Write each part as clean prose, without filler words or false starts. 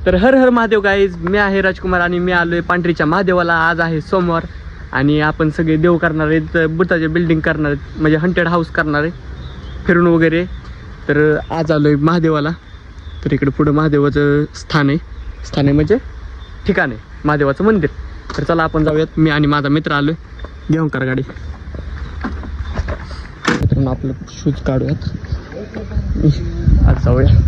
तर हर हर महादेव गाईज, मी आहे राजकुमार आणि मी आलोय पांढरीच्या महादेवाला. आज आहे सोमवार आणि आपण सगळे देव करणार आहेत, बुताचे बिल्डिंग करणार आहेत, म्हणजे हंटेड हाऊस करणार आहे फिरून वगैरे. तर आज आलोय महादेवाला. तर इकडे पुढं महादेवाचं स्थान आहे म्हणजे ठिकाण आहे, महादेवाचं मंदिर. तर चला आपण जाऊयात. मी आणि माझा मित्र आलोय. घेऊन करा गाडी. मित्रांनो आपलं शूज काढूयात, आज जाऊया.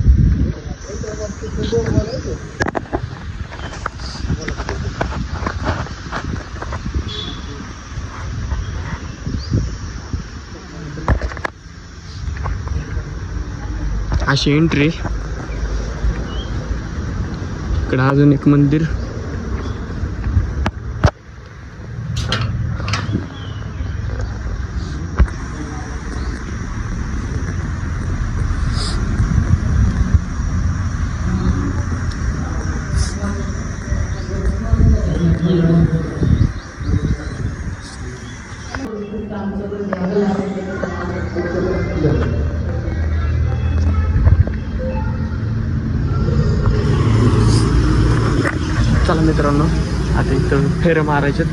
अशी एंट्री. इकडं अजून एक मंदिर. चला मित्रांनो, आता इथं फेर मारायचे.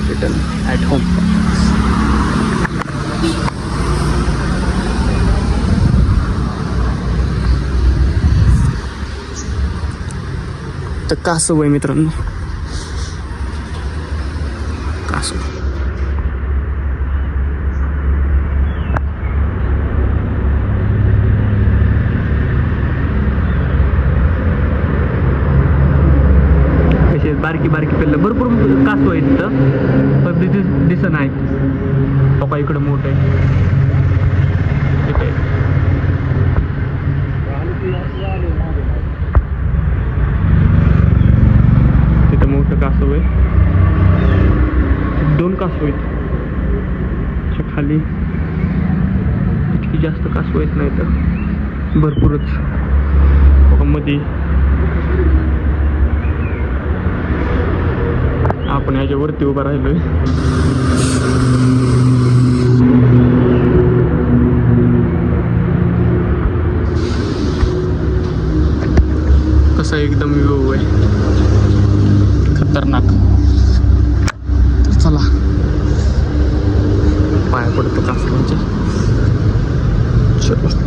Return at home. तर कासव आहे मित्रांनो, कासव. बारकी बारकी पिल्लं भरपूर कासव आहेत तिथं, पण दिसत नाहीत. पप्पा इकडं मोठं आहे, इथे तिथं मोठं कासव आहे. 2 कासव आहेत. खाली इतकी जास्त कासव आहेत नाही तर भरपूरच. मध्ये आपण ह्याच्यावरती उभा राहिलोय. कसा एकदम व्ह्यू आहे, खतरनाक. तर चला पाया पडतो कासवांच्या. चलो.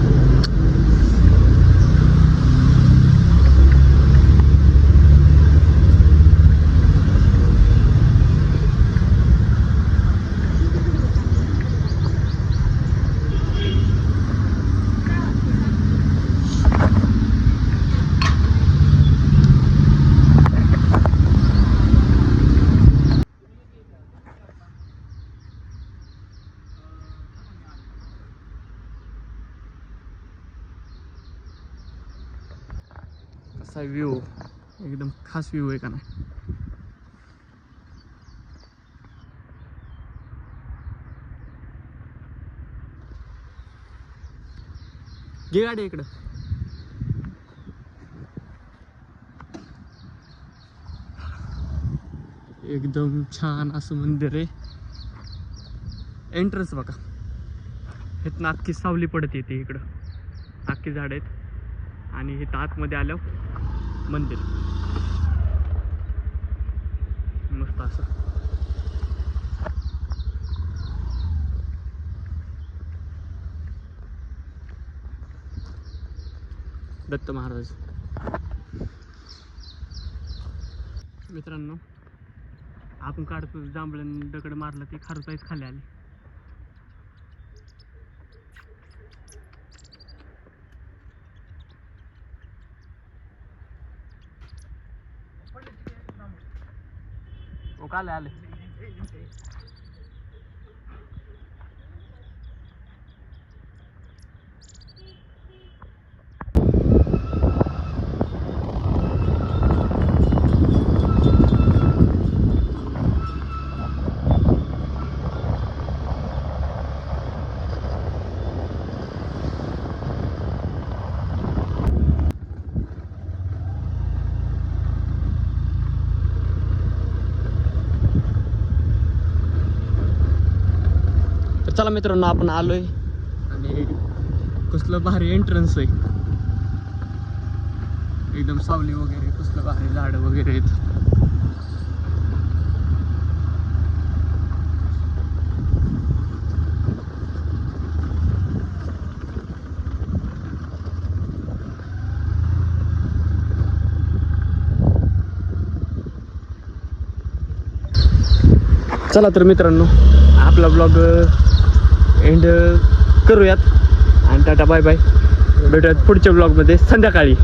असा व्ह्यू, एकदम खास व्ह्यू आहे का नाही. घे गाडी इकडं. एकदम छान असं मंदिर आहे. एंट्रन्स बघा, इथनं अख्खी सावली पडत येते. इकडं अख्खी झाड आहेत आणि इथं आतमध्ये आलं मंदिर. मस्त असं. दत्त महाराज. मित्रांनो आपण काढतो जांभळण दगड मारलं ते खारुताईच खाली आले. ओ काले आले. चला मित्रांनो आपण आलोय आणि कसलं भारी एंट्रन्स आहे. एकदम सावली वगैरे कसलं भारी झाडं वगैरे आहेत. चला तर मित्रांनो आपला ब्लॉग एंड करूयात आणि टाटा बाय बाय. भेटूयात पुढच्या ब्लॉगमध्ये संध्याकाळी.